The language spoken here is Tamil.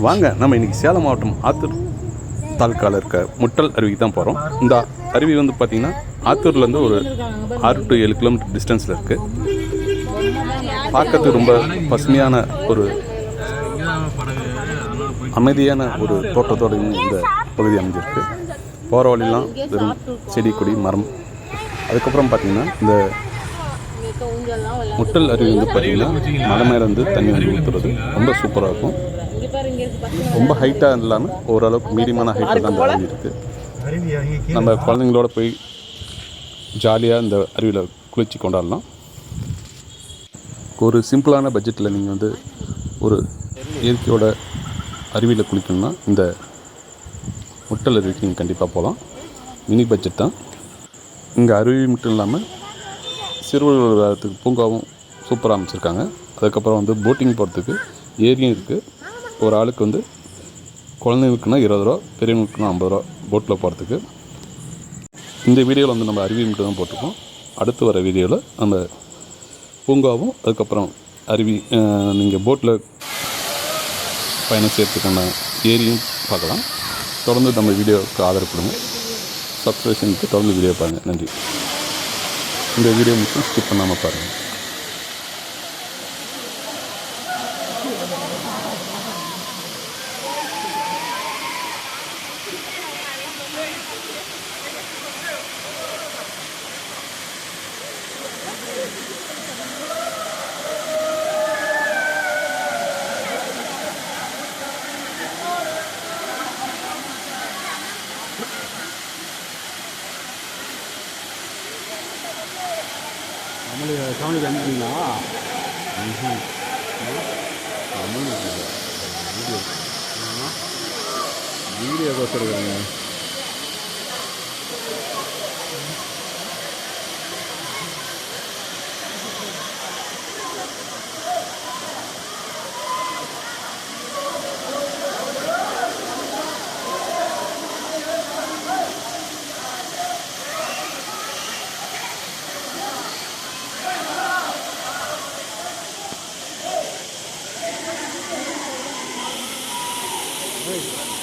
வாங்க நம்ம இன்றைக்கி சேலம் மாவட்டம் ஆத்தூர் தாலுக்காவில் இருக்க முட்டல் அருவிக்கு தான் போகிறோம். இந்த அருவி வந்து பார்த்திங்கன்னா ஆத்தூர்லேருந்து ஒரு 6 to 7 கிலோமீட்டர் டிஸ்டன்ஸில் இருக்குது. பார்க்கறதுக்கு ரொம்ப பசுமையான ஒரு அமைதியான ஒரு தோட்டத்தோடு இந்த பகுதி அமைஞ்சிருக்கு. போகிற வழியெல்லாம் வெறும் செடி கொடி மரம். அதுக்கப்புறம் பார்த்திங்கன்னா இந்த முட்டல் அருவி வந்து பார்த்திங்கன்னா மலை மேலே வந்து தண்ணி வந்து ஊற்றுறது ரொம்ப சூப்பராக இருக்கும். ரொம்ப ஹைட்டாக இல்லாமல் ஓரளவுக்கு மீடியமான ஹைட்டில் தான் இந்த அருவி இருக்குது. நம்ம குழந்தைங்களோட போய் ஜாலியாக இந்த அருவியில் குளித்து கொண்டாடலாம். ஒரு சிம்பிளான பட்ஜெட்டில் நீங்கள் வந்து ஒரு இயற்கையோட அருவியில் குளிக்கணும்னா இந்த முட்டல் அருவிக்கு நீங்கள் கண்டிப்பாக போகலாம். மினி பட்ஜெட் தான். இங்கே அருவி மட்டும் இல்லாமல் சிறுவர்கள் விளையாடுறதுக்கு பூங்காவும் சூப்பராக அமைச்சிருக்காங்க. அதுக்கப்புறம் வந்து போட்டிங் போகிறதுக்கு ஏரியும் இருக்குது. ஒரு ஆளுக்கு வந்து குழந்தைங்களுக்குன்னா 20 ரூபா, பெரியவங்களுக்குன்னா 50 ரூபா போட்டில் போகிறதுக்கு. இந்த வீடியோவில் வந்து நம்ம அருவி மட்டும் தான் போட்டிருக்கோம். அடுத்து வர வீடியோவில் நம்ம பூங்காவும் அதுக்கப்புறம் அருவி நீங்கள் போட்டில் பயணம் செய்யறதுக்கான ஏரியும் பார்க்கலாம். தொடர்ந்து நம்ம வீடியோவுக்கு ஆதரவு கொடுங்க. சப்ஸ்கிரிப்ஷனுக்கு தொடர்ந்து வீடியோ பாருங்கள். நன்றி. இந்த வீடியோ மட்டும் ஸ்கிப் பண்ணாமல் பாருங்கள். சவுண்டுக்கு வந்துட்டீங்களா? வீடியோ கொடுத்துருக்காங்க. Hey.